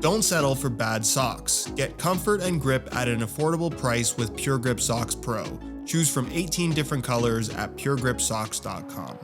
Don't settle for bad socks. Get comfort and grip at an affordable price with Pure Grip Socks Pro. Choose from 18 different colors at puregripsocks.com.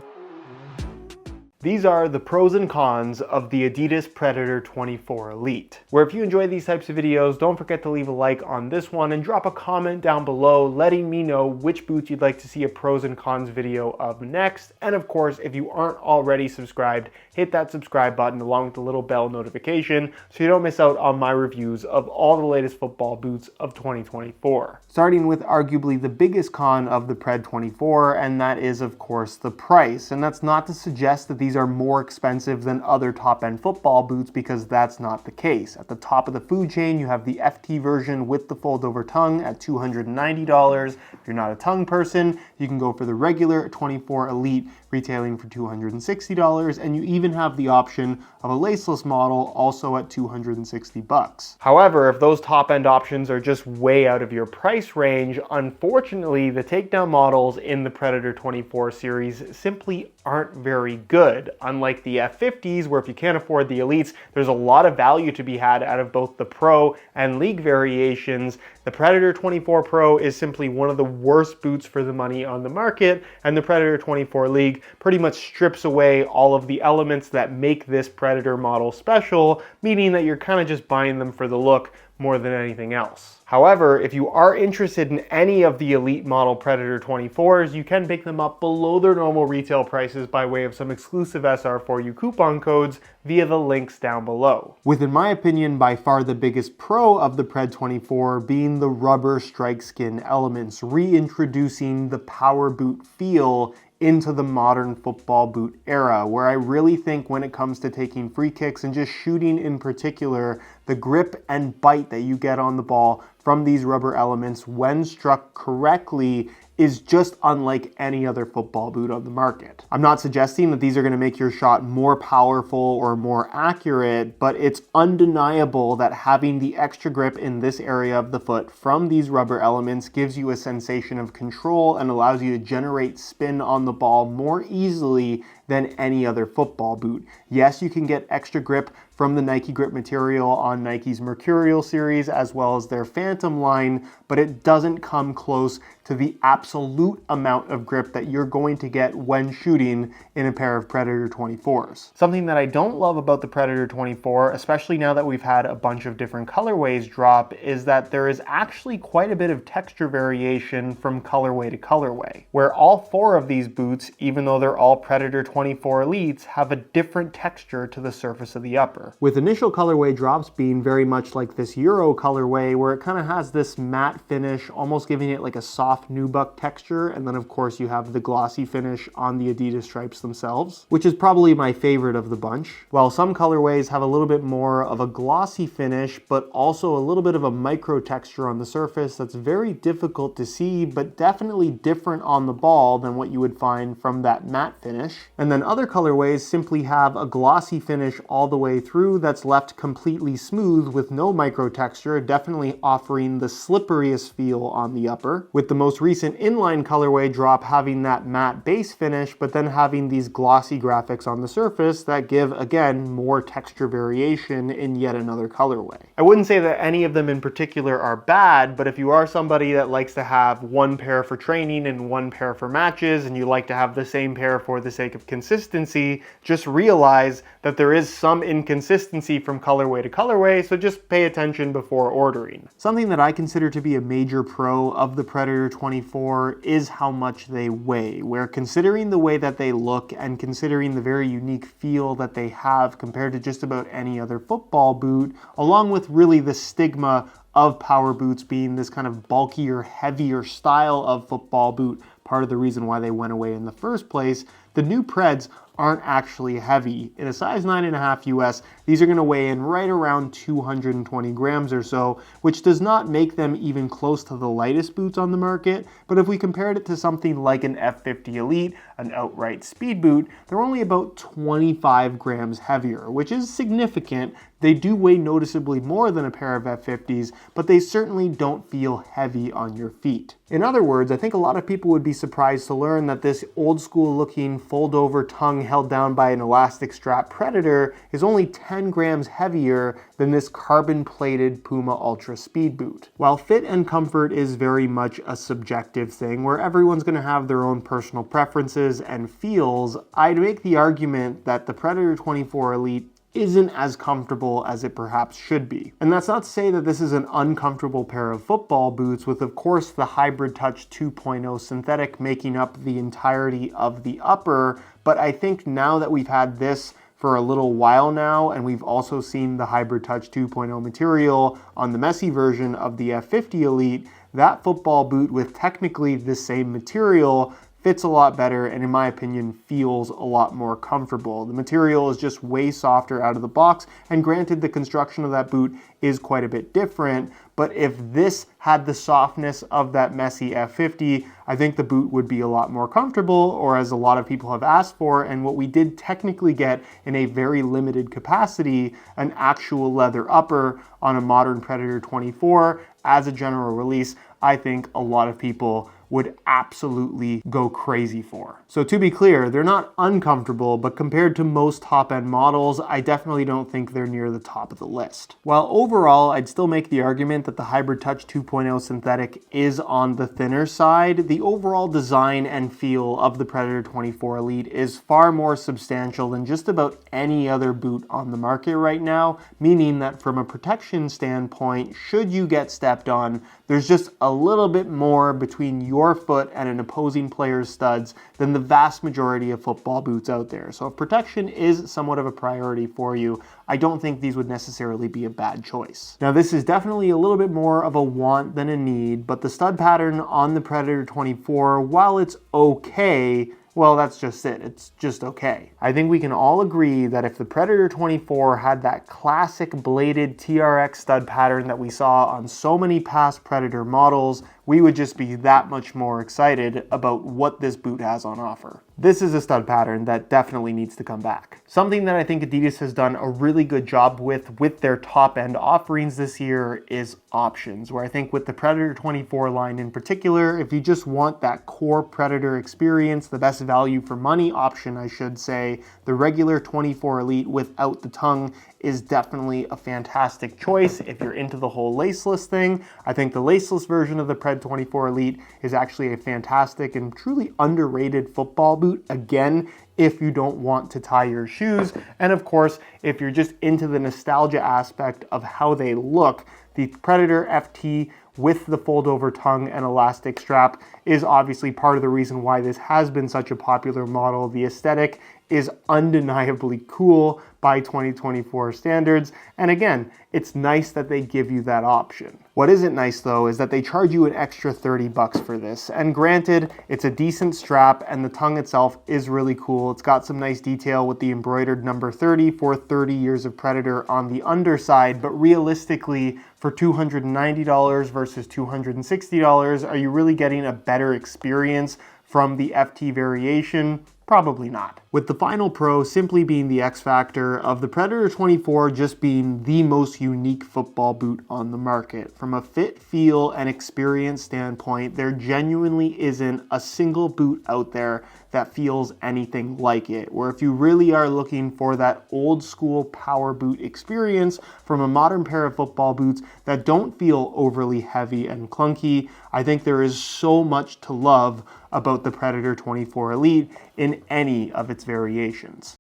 These are the pros and cons of the Adidas Predator 24 Elite. Where if you enjoy these types of videos, don't forget to leave a like on this one and drop a comment down below letting me know which boots you'd like to see a pros and cons video of next. And of course, if you aren't already subscribed, hit that subscribe button along with the little bell notification so you don't miss out on my reviews of all the latest football boots of 2024. Starting with arguably the biggest con of the Pred 24, and that is of course the price. And that's not to suggest that these are more expensive than other top-end football boots, because that's not the case. At the top of the food chain, you have the FT version with the fold-over tongue at $290. If you're not a tongue person, you can go for the regular 24 Elite, retailing for $260, and you even have the option of a laceless model also at $260. However, if those top-end options are just way out of your price range, unfortunately, the takedown models in the Predator 24 series simply aren't very good. Unlike the F50s, where if you can't afford the Elites, there's a lot of value to be had out of both the Pro and League variations. The Predator 24 Pro is simply one of the worst boots for the money on the market, and the Predator 24 League pretty much strips away all of the elements that make this Predator model special, meaning that you're kind of just buying them for the look more than anything else. However, if you are interested in any of the Elite model Predator 24s, you can pick them up below their normal retail prices by way of some exclusive SR4U coupon codes via the links down below. With, in my opinion, by far the biggest pro of the Pred 24 being the rubber strike skin elements, reintroducing the power boot feel into the modern football boot era, where I really think when it comes to taking free kicks and just shooting in particular, the grip and bite that you get on the ball from these rubber elements when struck correctly is just unlike any other football boot on the market. I'm not suggesting that these are going to make your shot more powerful or more accurate, but it's undeniable that having the extra grip in this area of the foot from these rubber elements gives you a sensation of control and allows you to generate spin on the ball more easily than any other football boot. Yes, you can get extra grip from the Nike grip material on Nike's Mercurial series as well as their Phantom line, but it doesn't come close to the absolute amount of grip that you're going to get when shooting in a pair of Predator 24s. Something that I don't love about the Predator 24, especially now that we've had a bunch of different colorways drop, is that there is actually quite a bit of texture variation from colorway to colorway, where all four of these boots, even though they're all Predator 24 Elites, have a different texture to the surface of the upper. With initial colorway drops being very much like this Euro colorway, where it kind of has this matte finish, almost giving it like a soft nubuck texture, and then of course you have the glossy finish on the Adidas stripes themselves, which is probably my favorite of the bunch. While some colorways have a little bit more of a glossy finish, but also a little bit of a micro texture on the surface that's very difficult to see, but definitely different on the ball than what you would find from that matte finish. And then other colorways simply have a glossy finish all the way through that's left completely smooth with no micro texture, definitely offering the slipperiest feel on the upper, with the most recent inline colorway drop having that matte base finish, but then having these glossy graphics on the surface that give, again, more texture variation in yet another colorway. I wouldn't say that any of them in particular are bad, but if you are somebody that likes to have one pair for training and one pair for matches, and you like to have the same pair for the sake of consistency, just realize that there is some inconsistency from colorway to colorway, so just pay attention before ordering. Something that I consider to be a major pro of the Predator 24 is how much they weigh, where considering the way that they look and considering the very unique feel that they have compared to just about any other football boot, along with really the stigma of power boots being this kind of bulkier, heavier style of football boot, part of the reason why they went away in the first place, the new Preds aren't actually heavy. In a size 9.5 US, these are going to weigh in right around 220 grams or so, which does not make them even close to the lightest boots on the market, but if we compared it to something like an F50 Elite, an outright speed boot, they're only about 25 grams heavier, which is significant. They do weigh noticeably more than a pair of F50s, but they certainly don't feel heavy on your feet. In other words, I think a lot of people would be surprised to learn that this old school looking fold over tongue held down by an elastic strap Predator is only 10 grams heavier than this carbon plated Puma Ultra Speed boot. While fit and comfort is very much a subjective thing where everyone's going to have their own personal preferences and feels, I'd make the argument that the Predator 24 Elite isn't as comfortable as it perhaps should be. And that's not to say that this is an uncomfortable pair of football boots, with of course the Hybrid Touch 2.0 synthetic making up the entirety of the upper, but I think now that we've had this for a little while now, and we've also seen the Hybrid Touch 2.0 material on the messy version of the F50 Elite, that football boot with technically the same material fits a lot better and in my opinion feels a lot more comfortable. The material is just way softer out of the box, and granted the construction of that boot is quite a bit different, but if this had the softness of that messy F50, I think the boot would be a lot more comfortable, or as a lot of people have asked for, and what we did technically get in a very limited capacity, an actual leather upper on a modern Predator 24 as a general release, I think a lot of people would absolutely go crazy for. So to be clear, they're not uncomfortable, but compared to most top-end models, I definitely don't think they're near the top of the list. While overall, I'd still make the argument that the Hybrid Touch 2.0 synthetic is on the thinner side, the overall design and feel of the Predator 24 Elite is far more substantial than just about any other boot on the market right now, meaning that from a protection standpoint, should you get stepped on, there's just a little bit more between your foot and an opposing player's studs than the vast majority of football boots out there. So if protection is somewhat of a priority for you, I don't think these would necessarily be a bad choice. Now this is definitely a little bit more of a want than a need, but the stud pattern on the Predator 24, while it's okay, well, that's just it. It's just okay. I think we can all agree that if the Predator 24 had that classic bladed TRX stud pattern that we saw on so many past Predator models, we would just be that much more excited about what this boot has on offer. This is a stud pattern that definitely needs to come back. Something that I think Adidas has done a really good job with their top end offerings this year is options, where I think with the Predator 24 line in particular, if you just want that core Predator experience, the best value for money option, I should say, the regular 24 Elite without the tongue is definitely a fantastic choice. If you're into the whole laceless thing, I think the laceless version of the Pred 24 Elite is actually a fantastic and truly underrated football boot. Again, if you don't want to tie your shoes. And of course, if you're just into the nostalgia aspect of how they look, the Predator FT with the fold over tongue and elastic strap is obviously part of the reason why this has been such a popular model. The aesthetic is undeniably cool by 2024 standards. And again, it's nice that they give you that option. What isn't nice though is that they charge you an extra 30 bucks for this. And granted, it's a decent strap and the tongue itself is really cool. It's got some nice detail with the embroidered number 30 for 30 years of Predator on the underside, but realistically, for $290 versus $260, are you really getting a better experience from the FT variation? Probably not. With the final pro simply being the X factor of the Predator 24 just being the most unique football boot on the market. From a fit, feel, and experience standpoint, there genuinely isn't a single boot out there that feels anything like it. Where if you really are looking for that old school power boot experience from a modern pair of football boots that don't feel overly heavy and clunky, I think there is so much to love about the Predator 24 Elite in any of its variations.